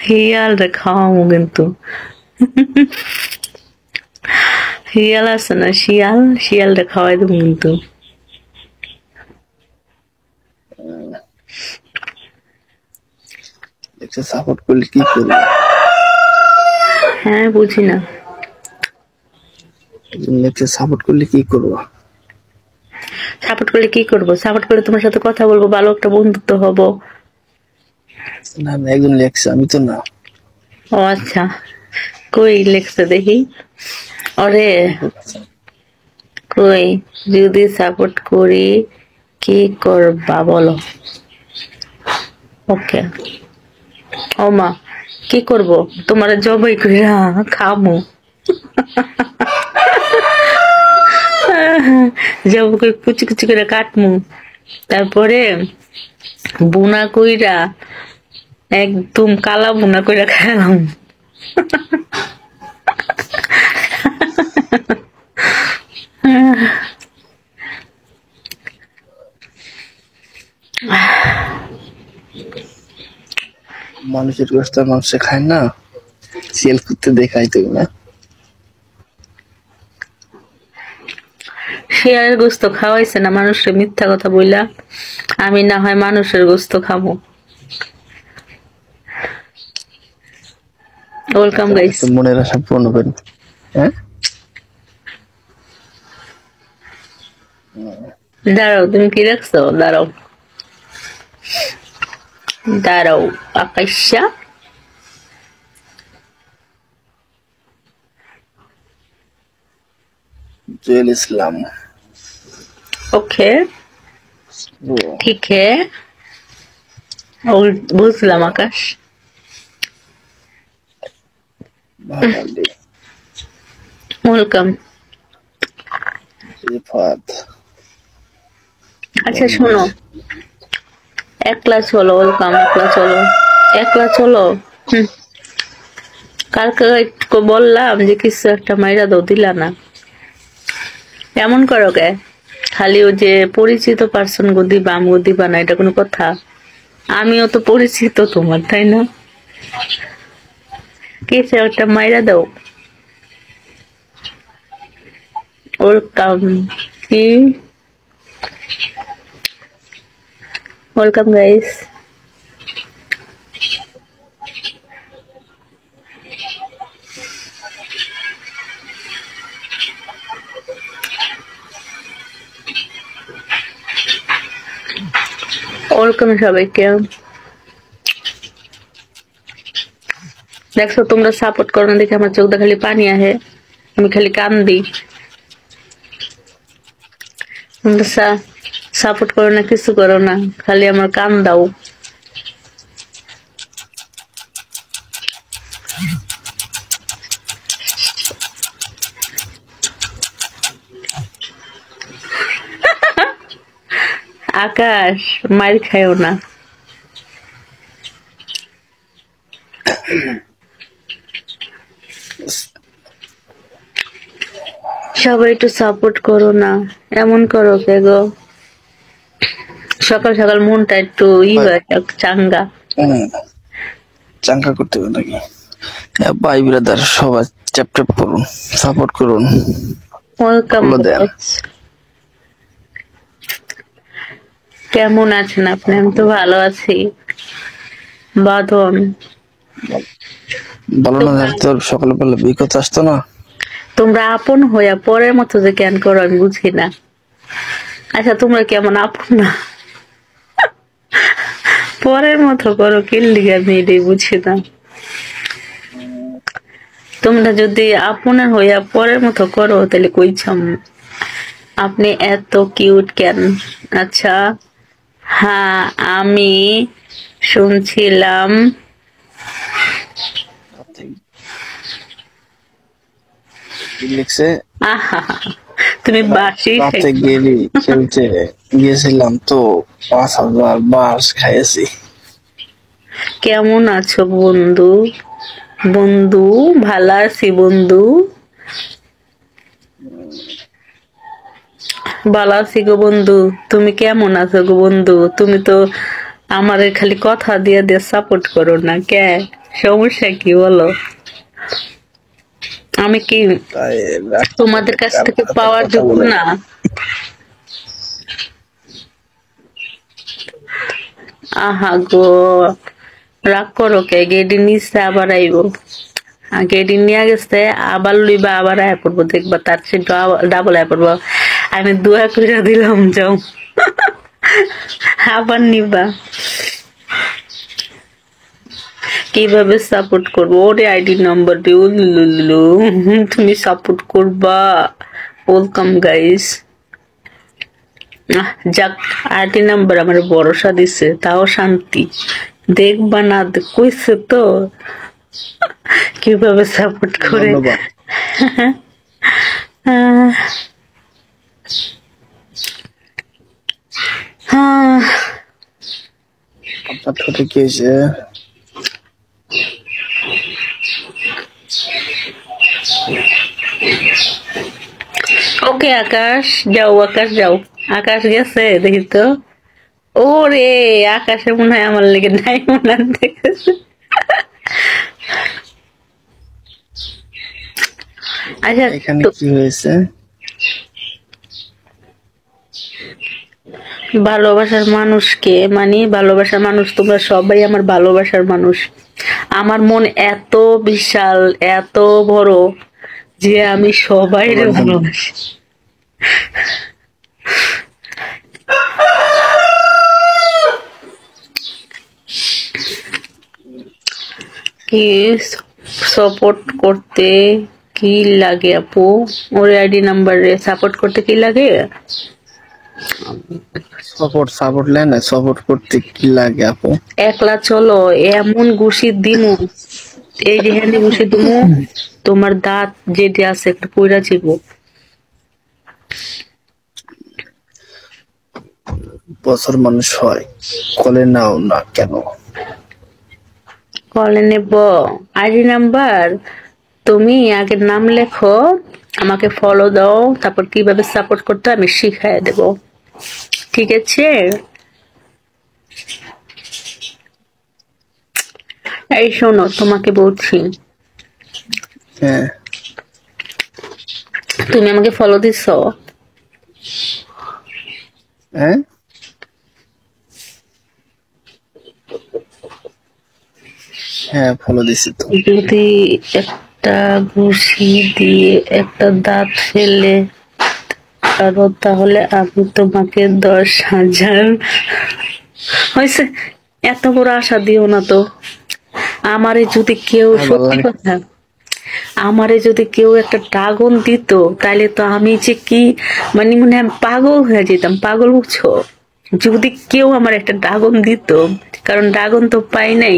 শিয়ালটা খাওয়াবো কিন্তু। শিয়াল আছে না, শিয়ালটা খাওয়াই দেবো কিন্তু। সাপোর্ট করলে কি করবো? হ্যাঁ, বুঝি না। সাপোর্ট করলে কি করবো? সাপোর্ট করলে কি করবো? সাপোর্ট করলে তোমার সাথে কথা বলবো, ভালো একটা বন্ধুত্ব হবো। না, একজন লেখছে, আমি তো না। ও আচ্ছা, কই লেখছে দেখি। ওরে কই, যদি সাপোর্ট করি কি করবা বলো? ওকে। ও মা, কি করব? তোমার জবাই কইরা খামু। জব করে কুচি কুচি করে কাটমু, তারপরে বুনা কইরা একদম কালা বুনা কইরা খাইলাম। মানুষের গোস্ত মানুষ খায় না, সেল করতে দেখাই তো না। শিয়ালের গোস্ত খাওয়াইছে না মানুষের, মিথ্যা কথা বইলা। আমি না হয় মানুষের গোস্ত খাবো। Welcome guys. মনের আশা পূর্ণ করেন। হ্যাঁ, দাঁড়াও, তুমি কি রাখছো? দাঁড়াও দাঁড়াও, আকাশা। জুয়েল ইসলাম। ओके, ठीक है। বুঝলাম আকাশ। ওয়েলকাম। আচ্ছা শোনো, একলা চলো। ওয়েলকাম, একলা চলো, একলা চলো। কালকে একটু বললাম যে কিছু একটা মাইরা দাও, দিলা না। এমন করো কে? খালি ও যে পরিচিত পার্সন গো দিবা, আমগো দিবা না, এটা কোনো কথা? আমিও তো পরিচিত তোমার, তাই না? কিছু একটা মাইরা দাও। ওয়েলকাম। কি ওয়েলকাম গাইস। ওয়েলকাম সবাইকে। দেখছো তোমরা সাপোর্ট করো না দেখে আমার চোখ দিয়ে খালি পানি আহে, আমি খালি কান্দি। তোমরা সাপোর্ট করো না, কিছু করো না, খালি আমার কান দাও। আকাশ, মার খাইও না। সবাই একটু সাপোর্ট করো না, এমন করো কে গো? সকাল সকাল মনটা একটু হয় চাঙ্গা। চাঙ্গা করতে হবে নাকি? ভাই ব্রাদার সবাই চ্যাপ চ্যাপ করুন, সাপোর্ট করুন। ওয়েলকাম। কেমন আছেন আপনি? আমি তো ভালো আছি। বাঁধন ভালো না তোর সকালবেলা বিকট আসতো না? তোমরা আপন হইয়া পরের মতো যে কেন করো আমি বুঝি না। আচ্ছা তোমরা কেমন আপন না, পরের মতো করো কিল্লিগা, আমি এটাই বুঝি না। তোমরা যদি আপনার হইয়া পরের মতো করো তাহলে কইছাম আপনি এত কিউট কেন? আচ্ছা হ্যাঁ, আমি শুনছিলাম লিখছে তুমি বাসি রাতে গেলি খেলতে গিয়েছিলাম তো 5,000 বাস খাইছি। কেমন আছো বন্ধু? বন্ধু ভালো আছি বন্ধু, ভালো আছি গো বন্ধু। তুমি কেমন আছো গো বন্ধু? তুমি তো আমারে খালি কথা দিয়ে দিয়ে সাপোর্ট করো না, কে সমস্যা কি বলো? আমি কি তাই তোমাদের কাছ থেকে পাওয়ার কথা যোগ্য বলে না? আহা গো, রাগ করো কে? গেডি নিচ্ছে আবার আইবো। গেডি নিয়ে গেছে, আবার লইবা, আবার আয় পড়বো, দেখবা তার চেয়ে ডাবল আয় পড়বো। আমি দোয়া করে দিলাম, যাও আবার নিবা। কিভাবে সাপোর্ট করবো? ওরে আইডি নাম্বার দিও, তুমি সাপোর্ট করবা। Welcome guys. যাক, আইডি নাম্বার আমার ভরসা দিছে, তাও শান্তি। দেখবা না কইছে তো কিভাবে সাপোর্ট করে। ধন্যবাদ। আহ, আহ, আপনার ঠোঁটে কি হয়েছে? ওকে আকাশ, যাও আকাশ যাও। আকাশ গেছে দেখি তো। ওরে, আকাশে মনে হয় আমার লেগে নাই মনে দেখেছে। আচ্ছা, এখানে তো কি হয়েছে? ভালোবাসার মানুষকে, মানে ভালোবাসার মানুষ তোমরা সবাই আমার ভালোবাসার মানুষ। আমার মন এত বিশাল, এত বড় যে আমি সবাই সবার জন্য। ভালোবাসি। কি সাপোর্ট করতে কি লাগে আপু? ওর আইডি নাম্বারে সাপোর্ট করতে কি লাগে? সাপোর্ট লেন না, সাপোর্ট করতে কি লাগে আপু? একলা চলো, এমন ঘুষি দিমু, এই যে হ্যান্ডে ঘুষি দিমু, তোমার দাঁত যেটি আছে একটু পইরা যাব। বছর মানুষ হয়, কলে নাও না কেন? কলে নেব আইডি নাম্বার? তুমি আগে নাম লেখো, আমাকে ফলো দাও, তারপর কিভাবে সাপোর্ট করতে হয় আমি শিখাই দেব, ঠিক আছে? এই শোনো, তোমাকে বলছি, হ্যাঁ, তুমি আমাকে ফলো দিছো? হ্যাঁ, হ্যাঁ ফলো দিছি তো। যদি একটা ঘুষি দিয়ে একটা দাঁত ফেলে পারো তাহলে আমি তোমাকে 10,000। হয়েছে, এত বড় আশা দিও না তো। আমারে যদি কেউ, হ্যাঁ, ভালো সত্যি লাগে। কথা, আমারে যদি কেউ একটা ড্রাগন দিত তাহলে তো আমি যে কি, মানে মনে হয় আমি পাগল হয়ে যেতাম, পাগল, বুঝছো? যদি কেউ আমার একটা ড্রাগন দিত, কারণ ড্রাগন তো পাই নাই।